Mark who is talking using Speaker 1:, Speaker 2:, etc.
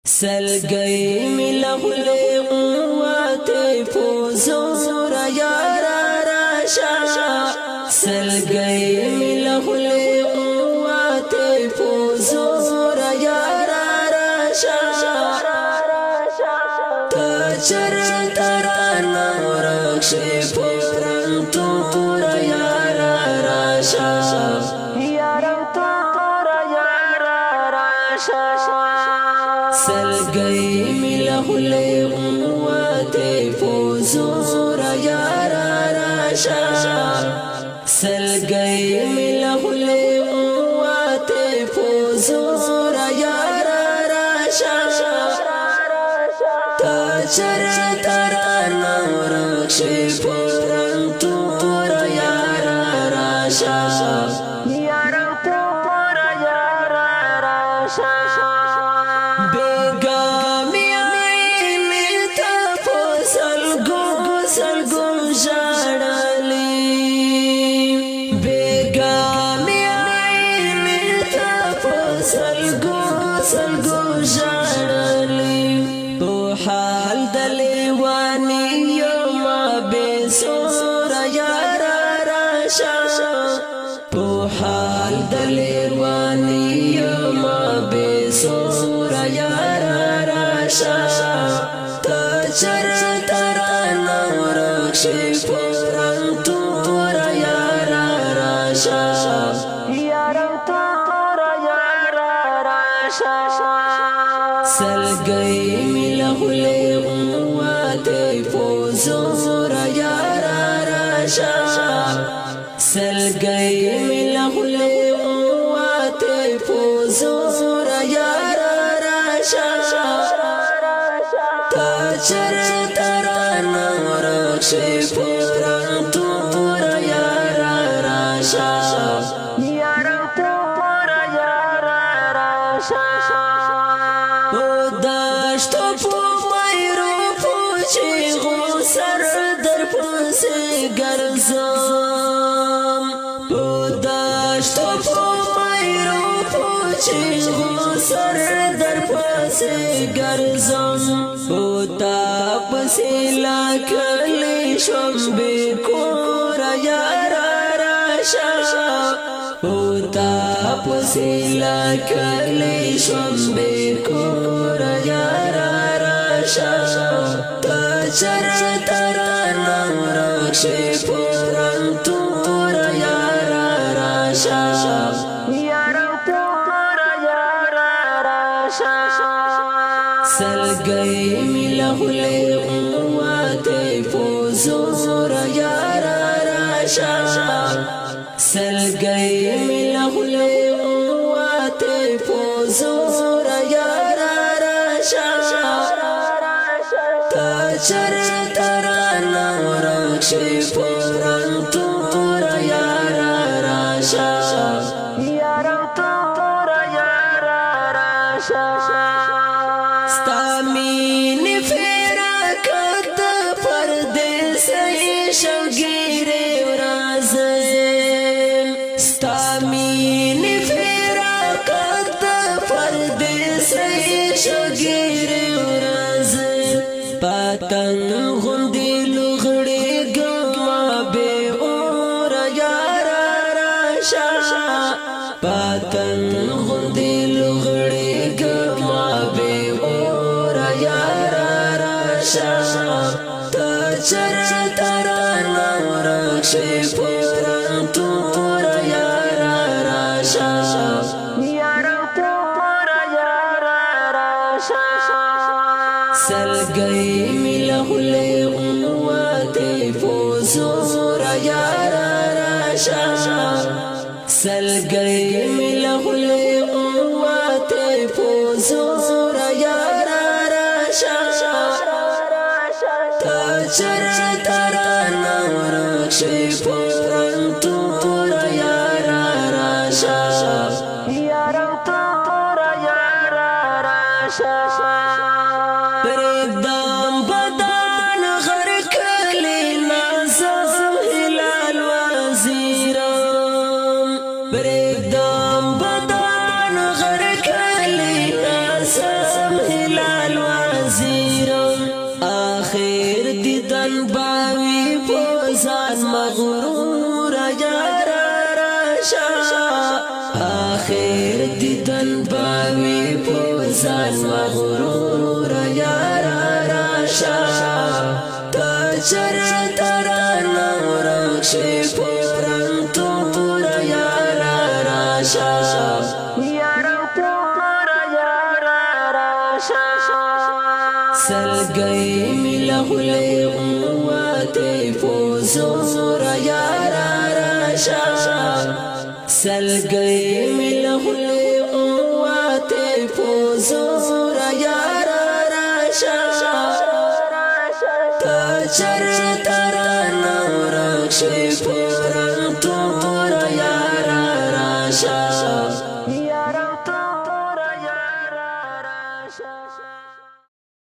Speaker 1: سلگئی ملغل قوات فوزور یارا راشا سلگئی ملغل قوات فوزور یارا راشا تچر ترانا رکشی پورن تور یارا راشا سلگئی ملغل قوات فوزور یارا راشا سلگئی ملغل قوات فوزور یارا راشا تچر ترانا رکشی پورن تور یارا راشا سلگو جارلی تو حال دلیوانی یوما بے سورا یارا راشا تو حال دلیوانی یوما بے سورا یارا راشا تچر ترانا رکشی پورن تور یارا راشا سلگئی ملغل قوات فوزور یارا راشا سلگئی ملغل قوات فوزور یارا راشا تچر ترانا رکشی پورن تور یارا راشا داشتو پو میرو پوچی غسر در پسی گرزم داشتو پو میرو پوچی غسر در پسی گرزم تا پسی لکلی شم بکور یارا راشا تا پسی لکلی شم بکور یارا راشا تچر ترانا رکشی پورن تور یارا راشا سلگئی ملغل قوات فوزور یارا راشا سلگئی ملغل قوات فوزور یارا راشا تچر ترانا رکشی پورن تور یارا راشا ستامین فراکت پردیسی شوگیری ورازم ستامین فراکت پردیسی شوگیری ورازم پتنگ غندی لغڑی گما بے اور یارا راشا پتنگ غندی لغڑی گما بے اور یارا راشا تچر ترانا رکشی پورن تور یارا راشا سلگئی ملغل قوات فوزور یارا راشا سلگئی ملغل قوات فوزور یارا راشا تچر ترانا رکشی پورن تور یارا راشا بردام بدان غرق لنازم هلال وزیرم بردام بدان غرق لنازم هلال حاضرم آخر دیدن باوی پوزان مغرور یارا راشا آخر دیدن باوی پوزان مغرور یارا راشا تا چرتا رانا ورکشی پورن تور یارا راشا سلگئی ملا خلی قوات فوزور یارا راشا سلگئی ملا خلی قوات فوزور یارا راشا تا چر ترانا ورکشی پورن تور یارا راشا